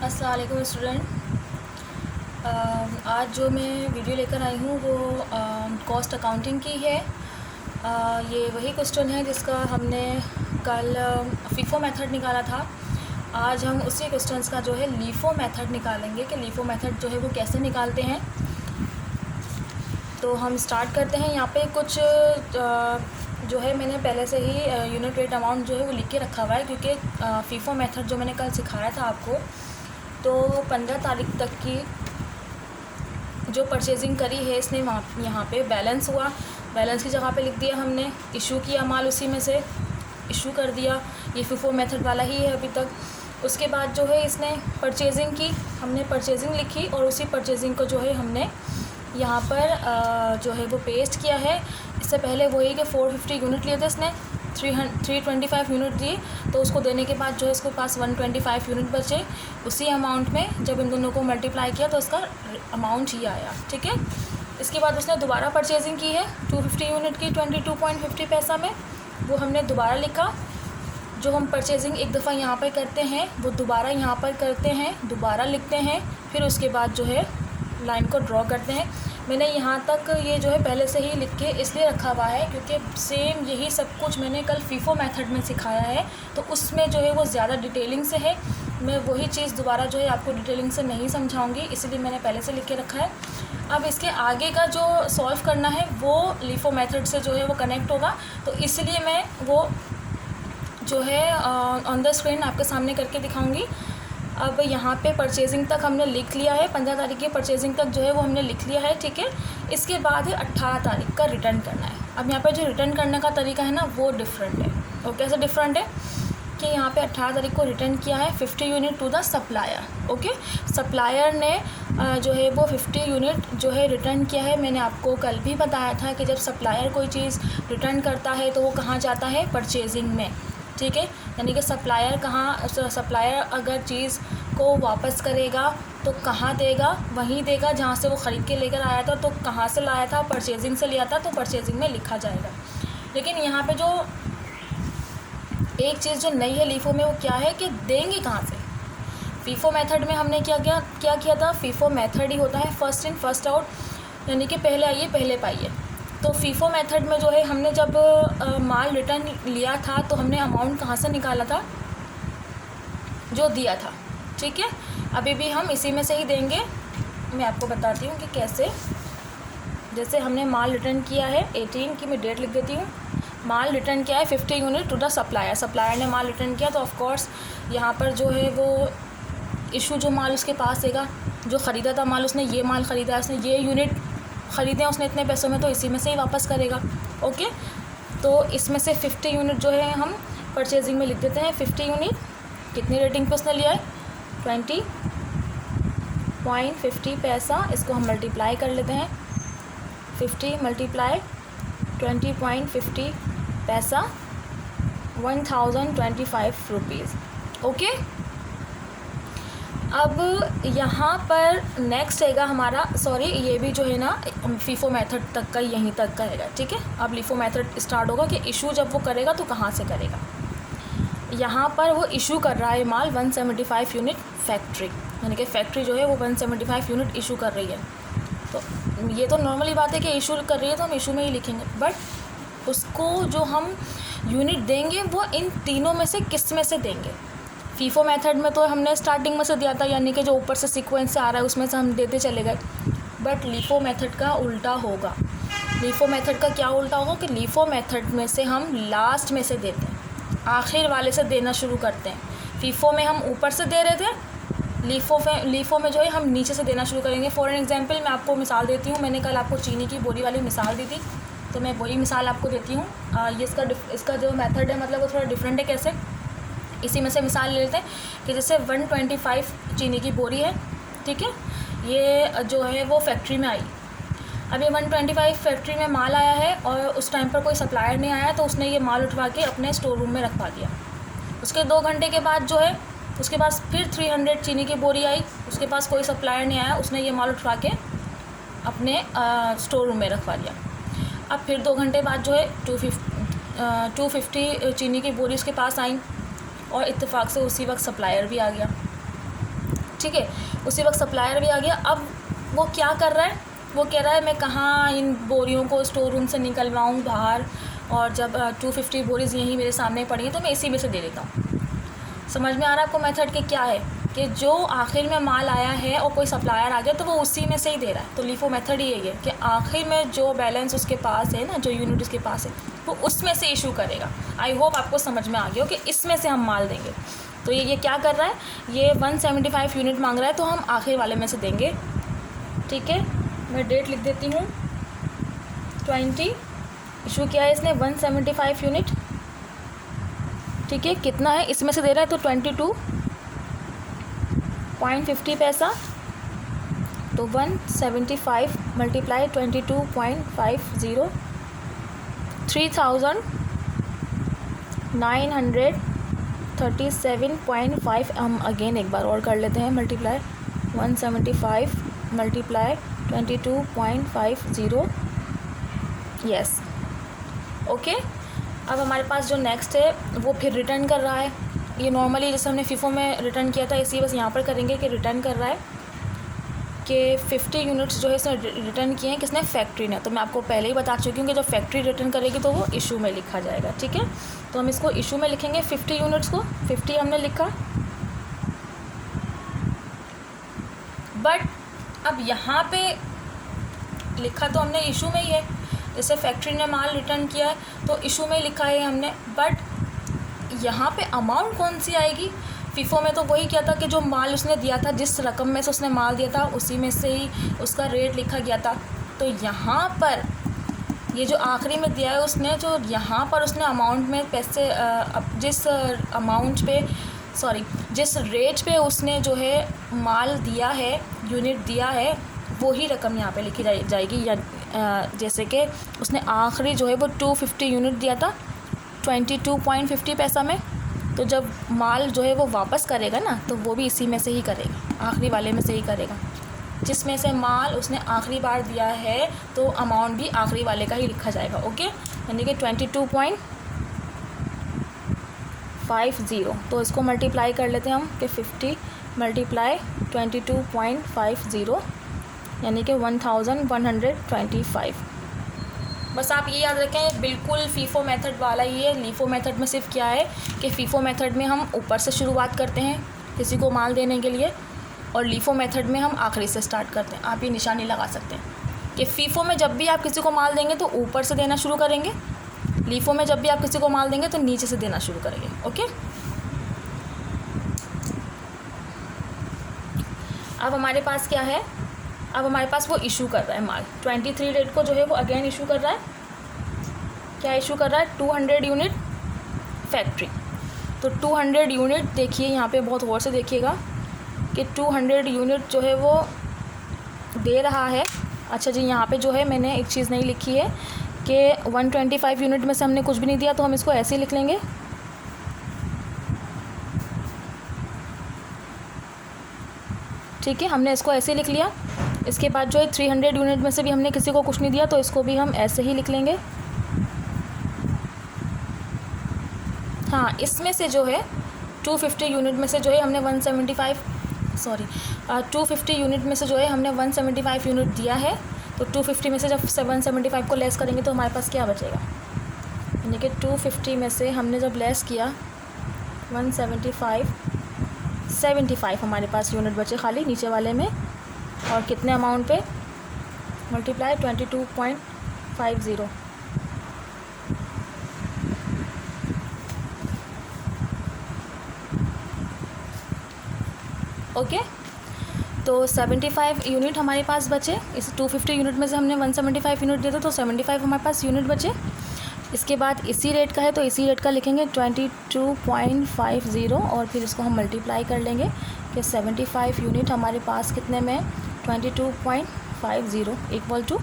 अस्सलाम वालेकुम स्टूडेंट। आज जो मैं वीडियो लेकर आई हूँ वो कॉस्ट अकाउंटिंग की है। ये वही क्वेश्चन है जिसका हमने कल फीफो मेथड निकाला था। आज हम उसी क्वेश्चंस का जो है लीफो मेथड निकालेंगे कि लीफो मेथड जो है वो कैसे निकालते हैं। तो हम स्टार्ट करते हैं। यहाँ पे कुछ जो है मैंने पहले से ही यूनिट रेट अमाउंट जो है वो लिख के रखा हुआ है, क्योंकि फीफो मेथड जो मैंने कल सिखाया था आपको, तो 15 तारीख तक की जो परचेजिंग करी है इसने वहाँ यहाँ पे बैलेंस हुआ। बैलेंस की जगह पे लिख दिया हमने, इशू किया माल, उसी में से इशू कर दिया। ये फीफो मेथड वाला ही है अभी तक। उसके बाद जो है इसने परचेजिंग की, हमने परचेजिंग लिखी और उसी परचेजिंग को जो है हमने यहाँ पर जो है वो पेस्ट किया है। इससे पहले वही कि 450 यूनिट लिए थे इसने, 325 यूनिट दिए, तो उसको देने के बाद जो है इसके पास 125 यूनिट बचे। उसी अमाउंट में जब इन दोनों को मल्टीप्लाई किया तो इसका अमाउंट ही आया। ठीक है। इसके बाद उसने दोबारा परचेजिंग की है 250 यूनिट की 22.50 पैसा में, वो हमने दोबारा लिखा। जो हम परचेजिंग एक दफ़ा यहाँ पर करते हैं वो दोबारा यहाँ पर करते हैं, दोबारा लिखते हैं, फिर उसके बाद जो है लाइन को ड्रॉ करते हैं। मैंने यहाँ तक ये जो है पहले से ही लिख के इसलिए रखा हुआ है क्योंकि सेम यही सब कुछ मैंने कल फीफो मेथड में सिखाया है, तो उसमें जो है वो ज़्यादा डिटेलिंग से है। मैं वही चीज़ दोबारा जो है आपको डिटेलिंग से नहीं समझाऊंगी, इसलिए मैंने पहले से लिख के रखा है। अब इसके आगे का जो सॉल्व करना है वो लीफो मेथड से जो है वो कनेक्ट होगा, तो इसलिए मैं वो जो है ऑन द स्क्रीन आपके सामने करके दिखाऊँगी। अब यहाँ पे परचेजिंग तक हमने लिख लिया है, 15 तारीख की परचेजिंग तक जो है वो हमने लिख लिया है। ठीक है। इसके बाद है 18 तारीख का रिटर्न करना है। अब यहाँ पे जो रिटर्न करने का तरीका है ना वो डिफरेंट है। और कैसे डिफरेंट है कि यहाँ पे 18 तारीख को रिटर्न किया है 50 unit to the supplier. Okay, supplier ने जो है वो 50 यूनिट जो है रिटर्न किया है। मैंने आपको कल भी बताया था कि जब सप्लायर कोई चीज़ रिटर्न करता है तो वो कहाँ जाता है, परचेजिंग में। ठीक है। यानी कि सप्लायर अगर चीज़ को वापस करेगा तो कहाँ देगा, वहीं देगा जहाँ से वो ख़रीद के लेकर आया था। तो कहाँ से लाया था, परचेजिंग से लिया था, तो परचेजिंग में लिखा जाएगा। लेकिन यहाँ पे जो एक चीज़ जो नई है लीफो में वो क्या है कि देंगे कहाँ से। फीफो मेथड में हमने क्या किया था, फीफो मेथड ही होता है फर्स्ट इन फर्स्ट आउट, यानी कि पहले आइए पहले पाइए। तो फीफो मेथड में जो है हमने जब माल रिटर्न लिया था तो हमने अमाउंट कहाँ से निकाला था, जो दिया था। ठीक है। अभी भी हम इसी में से ही देंगे। मैं आपको बताती हूँ कि कैसे। जैसे हमने माल रिटर्न किया है 18 की, मैं डेट लिख देती हूँ। माल रिटर्न किया है 50 unit to the supplier, supplier ने माल रिटर्न किया, तो ऑफकोर्स यहाँ पर जो है वो इशू जो माल उसके पास देगा, जो ख़रीदा था माल, उसने ये माल ख़रीदा, उसने ये यूनिट ख़रीदे हैं उसने इतने पैसों में, तो इसी में से ही वापस करेगा। ओके, तो इसमें से 50 यूनिट जो है हम परचेजिंग में लिख देते हैं। 50 यूनिट कितनी रेटिंग पे उसने लिया है, 20.50 पैसा। इसको हम मल्टीप्लाई कर लेते हैं, 50 मल्टीप्लाई 20.50 पैसा, 1025 रुपीज़। ओके। अब यहाँ पर नेक्स्ट रहेगा हमारा, सॉरी ये भी जो है ना फीफो मेथड तक का यहीं तक का रहेगा। ठीक है। अब लीफो मेथड स्टार्ट होगा कि इशू जब वो करेगा तो कहाँ से करेगा। यहाँ पर वो इशू कर रहा है माल 175 यूनिट फैक्ट्री, यानी कि फैक्ट्री जो है वो 175 यूनिट इशू कर रही है। तो ये तो नॉर्मली बात है कि इशू कर रही है तो हम इशू में ही लिखेंगे, बट उसको जो हम यूनिट देंगे वो इन तीनों में से किस में से देंगे। फीफो मेथड में तो हमने स्टार्टिंग में से दिया था, यानी कि जो ऊपर से सीक्वेंस से आ रहा है उसमें से हम देते चले गए, बट लीफो मेथड का उल्टा होगा। लीफो मेथड का क्या उल्टा होगा कि लीफो मेथड में से हम लास्ट में से देते हैं, आखिर वाले से देना शुरू करते हैं। फीफो में हम ऊपर से दे रहे थे, लीफो में जो है हम नीचे से देना शुरू करेंगे। फॉर एग्जांपल मैं आपको मिसाल देती हूँ। मैंने कल आपको चीनी की बोरी वाली मिसाल दी थी, तो मैं वही मिसाल आपको देती हूँ। ये इसका जो मेथड है मतलब वो थोड़ा डिफरेंट है। कैसे, इसी में से मिसाल ले लेते हैं कि जैसे 125 चीनी की बोरी है। ठीक है। ये जो है वो फैक्ट्री में आई। अब ये 125 फैक्ट्री में माल आया है और उस टाइम पर कोई सप्लायर नहीं आया, तो उसने ये माल उठवा के अपने स्टोर रूम में रखवा दिया। उसके 2 घंटे के बाद जो है उसके पास फिर 300 चीनी की बोरी आई, उसके पास कोई सप्लायर नहीं आया, उसने ये माल उठवा के अपने स्टोर रूम में रखवा लिया। अब फिर 2 घंटे बाद जो है 250 चीनी की बोरी उसके पास आई और इत्तेफाक से उसी वक्त सप्लायर भी आ गया। ठीक है, उसी वक्त सप्लायर भी आ गया। अब वो क्या कर रहा है, वो कह रहा है मैं कहाँ इन बोरियों को स्टोर रूम से निकलवाऊँ बाहर, और जब 250 बोरीज़ यहीं मेरे सामने पड़ी है तो मैं इसी में से दे देता हूँ। समझ में आ रहा है आपको मेथड कि क्या है, कि जो आखिर में माल आया है और कोई सप्लायर आ गया तो वो उसी में से ही दे रहा है। तो लीफो मेथड ही यही है कि आखिर में जो बैलेंस उसके पास है ना, जो यूनिट उसके पास है, वो उसमें से इशू करेगा। आई होप आपको समझ में आ गया हो कि इसमें से हम माल देंगे। तो ये क्या कर रहा है, ये 175 यूनिट मांग रहा है, तो हम आखिर वाले में से देंगे। ठीक है, मैं डेट लिख देती हूँ 20, इशू किया है इसने 175 यूनिट। ठीक है, कितना है इसमें से दे रहा है, तो 22.50 पैसा। तो 175 मल्टीप्लाई 22.50, 3937.5। हम अगेन एक बार और कर लेते हैं मल्टीप्लाई, 175 मल्टीप्लाई 22.50, यस ओके। अब हमारे पास जो नेक्स्ट है वो फिर रिटर्न कर रहा है। ये नॉर्मली जैसे हमने फीफो में रिटर्न किया था, इसी बस यहाँ पर करेंगे कि रिटर्न कर रहा है कि 50 यूनिट्स जो है इसने रिटर्न किए हैं किसने, फैक्ट्री ने। तो मैं आपको पहले ही बता चुकी हूँ कि जब फैक्ट्री रिटर्न करेगी तो वो इशू में लिखा जाएगा। ठीक है, तो हम इसको इशू में लिखेंगे 50 यूनिट्स को, 50 हमने लिखा। बट अब यहाँ पे लिखा तो हमने इशू में ही है, जैसे फैक्ट्री ने माल रिटर्न किया है तो इशू में ही लिखा है हमने। बट यहाँ पे अमाउंट कौन सी आएगी, फीफो में तो वही किया था कि जो माल उसने दिया था, जिस रकम में से उसने माल दिया था उसी में से ही उसका रेट लिखा गया था। तो यहाँ पर ये जो आखिरी में दिया है उसने, जो यहाँ पर उसने अमाउंट में पैसे जिस अमाउंट पे जिस रेट पे उसने जो है माल दिया है, यूनिट दिया है, वही रकम यहाँ पे लिखी जाएगी। या जैसे कि उसने आखिरी जो है वो 250 यूनिट दिया था 22.50 पैसा में, तो जब माल जो है वो वापस करेगा ना तो वो भी इसी में से ही करेगा, आखिरी वाले में से ही करेगा। जिसमें से माल उसने आखिरी बार दिया है तो अमाउंट भी आखिरी वाले का ही लिखा जाएगा। ओके, यानी कि 22.50। तो इसको मल्टीप्लाई कर लेते हैं हम कि 50 मल्टीप्लाई 22.50 यानी कि 1125। बस आप ये याद रखें, बिल्कुल फीफो मेथड वाला ही है। लीफो मेथड में सिर्फ क्या है कि फ़ीफो मेथड में हम ऊपर से शुरुआत करते हैं किसी को माल देने के लिए, और लीफो मेथड में हम आखिरी से स्टार्ट करते हैं। आप ये निशानी लगा सकते हैं कि फ़ीफो में जब भी आप किसी को माल देंगे तो ऊपर से देना शुरू करेंगे, लीफो में जब भी आप किसी को माल देंगे तो नीचे से देना शुरू करेंगे। ओके, अब हमारे पास क्या है, अब हमारे पास वो इशू कर रहा है माल 23 डेट को जो है वो अगेन इशू कर रहा है। क्या इशू कर रहा है, 200 यूनिट फैक्ट्री। तो 200 यूनिट देखिए यहाँ पे बहुत गौर से देखिएगा कि 200 यूनिट जो है वो दे रहा है। अच्छा जी, यहाँ पे जो है मैंने एक चीज़ नहीं लिखी है कि 125 यूनिट में से हमने कुछ भी नहीं दिया, तो हम इसको ऐसे ही लिख लेंगे। ठीक है, हमने इसको ऐसे लिख लिया। इसके बाद जो है 300 यूनिट में से भी हमने किसी को कुछ नहीं दिया, तो इसको भी हम ऐसे ही लिख लेंगे। हाँ, इसमें से जो है 250 यूनिट में से जो है हमने 250 यूनिट में से जो है हमने 175 यूनिट दिया है। तो 250 में से जब 175 को लेस करेंगे तो हमारे पास क्या बचेगा, यानी कि 250 में से हमने जब लेस किया 75 हमारे पास यूनिट बचे खाली नीचे वाले में, और कितने अमाउंट पे, मल्टीप्लाई 22.50। ओके, तो 75 यूनिट हमारे पास बचे। इस 250 यूनिट में से हमने 175 यूनिट दिया था, तो 75 हमारे पास यूनिट बचे। इसके बाद इसी रेट का है तो इसी रेट का लिखेंगे 22.50, और फिर इसको हम मल्टीप्लाई कर लेंगे कि 75 यूनिट हमारे पास कितने में, 22.50 इक्वल टू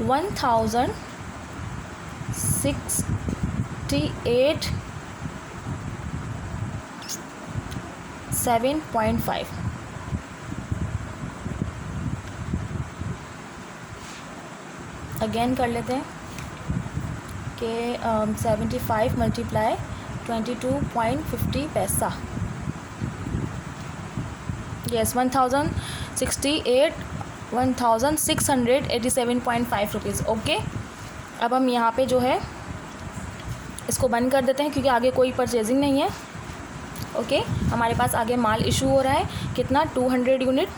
1068.7.5। अगेन कर लेते हैं कि 75 मल्टीप्लाई 22.50 पैसा यस 1687.5 रुपीज़। ओके, अब हम यहाँ पे जो है इसको बंद कर देते हैं क्योंकि आगे कोई परचेजिंग नहीं है। ओके, हमारे पास आगे माल इशू हो रहा है, कितना 200 यूनिट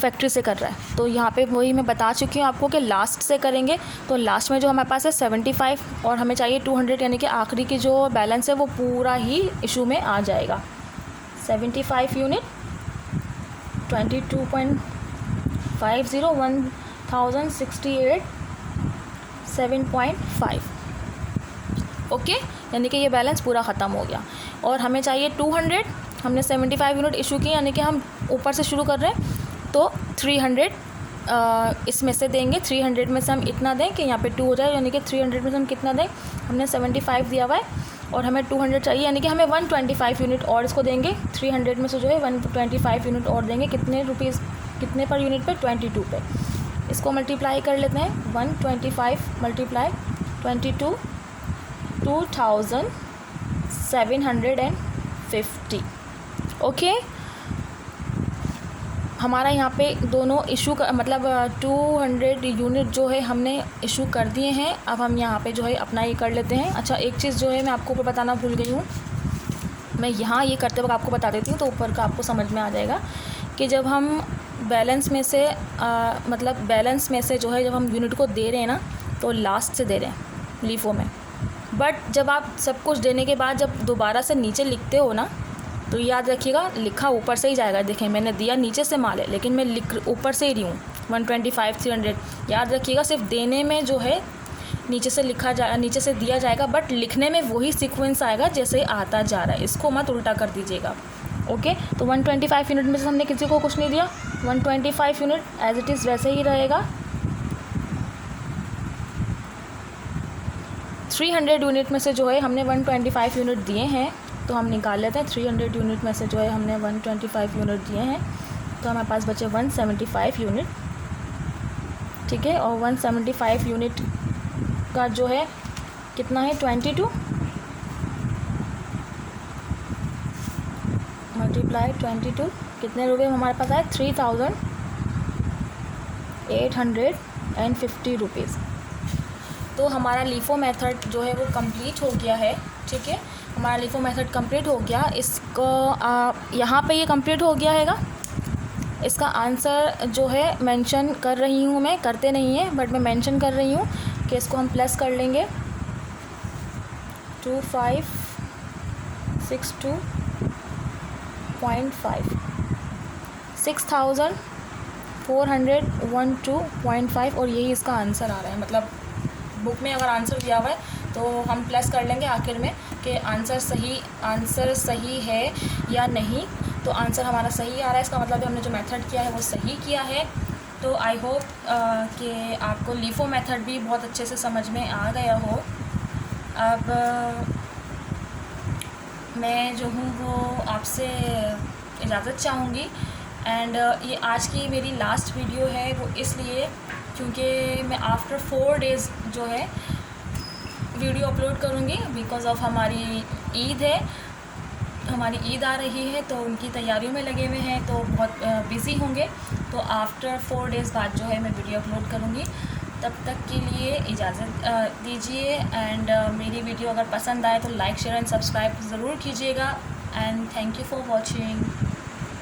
फैक्ट्री से कर रहा है। तो यहाँ पे वही मैं बता चुकी हूँ आपको कि लास्ट से करेंगे, तो लास्ट में जो हमारे पास है 75 और हमें चाहिए 200, यानी कि आखिरी की जो बैलेंस है वो पूरा ही इशू में आ जाएगा। 75 यूनिट 22.50 1068 7.5। ओके, यानी कि ये बैलेंस पूरा ख़त्म हो गया और हमें चाहिए 200। हमने 75 यूनिट इशू की, यानी कि हम ऊपर से शुरू कर रहे हैं, तो 300 इसमें से देंगे। 300 में से हम इतना दें कि यहाँ पे 2 हो जाए, यानी कि 300 में से हम कितना दें, हमने 75 दिया हुआ है और हमें 200 चाहिए, यानी कि हमें 125 यूनिट और इसको देंगे। 300 में से जो है 125 यूनिट और देंगे। कितने रुपीज़, कितने पर यूनिट पे, 22 पे। इसको मल्टीप्लाई कर लेते हैं, 125 मल्टीप्लाई 22, 2750। ओके, हमारा यहाँ पे दोनों इशू का मतलब 200 यूनिट जो है हमने इशू कर दिए हैं। अब हम यहाँ पे जो है अपना ये कर लेते हैं। अच्छा, एक चीज़ जो है मैं आपको ऊपर बताना भूल गई हूँ, मैं यहाँ ये करते वक्त आपको बता देती हूँ तो ऊपर का आपको समझ में आ जाएगा कि जब हम बैलेंस में से मतलब बैलेंस में से जो है जब हम यूनिट को दे रहे हैं ना, तो लास्ट से दे रहे हैं लीफो में। बट जब आप सब कुछ देने के बाद जब दोबारा से नीचे लिखते हो ना, तो याद रखिएगा लिखा ऊपर से ही जाएगा। देखें, मैंने दिया नीचे से माल है, लेकिन मैं लिख ऊपर से ही रही हूँ 125 300। याद रखिएगा सिर्फ देने में जो है नीचे से नीचे से दिया जाएगा, बट लिखने में वही सीक्वेंस आएगा जैसे आता जा रहा है। इसको मत उल्टा कर दीजिएगा। ओके, तो 125 यूनिट में से हमने किसी को कुछ नहीं दिया, 125 यूनिट एज इट इज़ वैसे ही रहेगा। 300 यूनिट में से जो है हमने 125 यूनिट दिए हैं, तो हम निकाल लेते हैं। 300 यूनिट में से जो है हमने 125 यूनिट दिए हैं, तो हमारे पास बचे 175 यूनिट। ठीक है, और 175 यूनिट का जो है कितना है, 22 मल्टीप्लाई 22, कितने रुपये हमारे पास आए, 3850 रुपीज़। तो हमारा लीफो मेथड जो है वो कंप्लीट हो गया है। ठीक है, हमारा लीफो मेथड कंप्लीट हो गया। इसको यहाँ पे ये कंप्लीट हो गया हैगा। इसका आंसर जो है मेंशन कर रही हूँ मैं, करते नहीं है बट मैं मेंशन कर रही हूँ कि इसको हम प्लस कर लेंगे 2562.5 6412.5 और यही इसका आंसर आ रहा है। मतलब बुक में अगर आंसर दिया हुआ है तो हम प्लस कर लेंगे आखिर में कि आंसर सही है या नहीं। तो आंसर हमारा सही आ रहा है, इसका मतलब हमने जो मेथड किया है वो सही किया है। तो आई होप कि आपको लीफो मेथड भी बहुत अच्छे से समझ में आ गया हो। अब मैं जो हूँ वो आपसे इजाज़त चाहूँगी। एंड ये आज की मेरी लास्ट वीडियो है वो इसलिए क्योंकि मैं आफ्टर 4 डेज़ जो है वीडियो अपलोड करूँगी बिकॉज़ ऑफ हमारी ईद है, हमारी ईद आ रही है, तो उनकी तैयारियों में लगे हुए हैं, तो बहुत बिज़ी होंगे। तो आफ्टर 4 डेज़ बाद जो है मैं वीडियो अपलोड करूँगी। तब तक के लिए इजाज़त दीजिए। एंड मेरी वीडियो अगर पसंद आए तो लाइक शेयर एंड सब्सक्राइब ज़रूर कीजिएगा। And thank you for watching.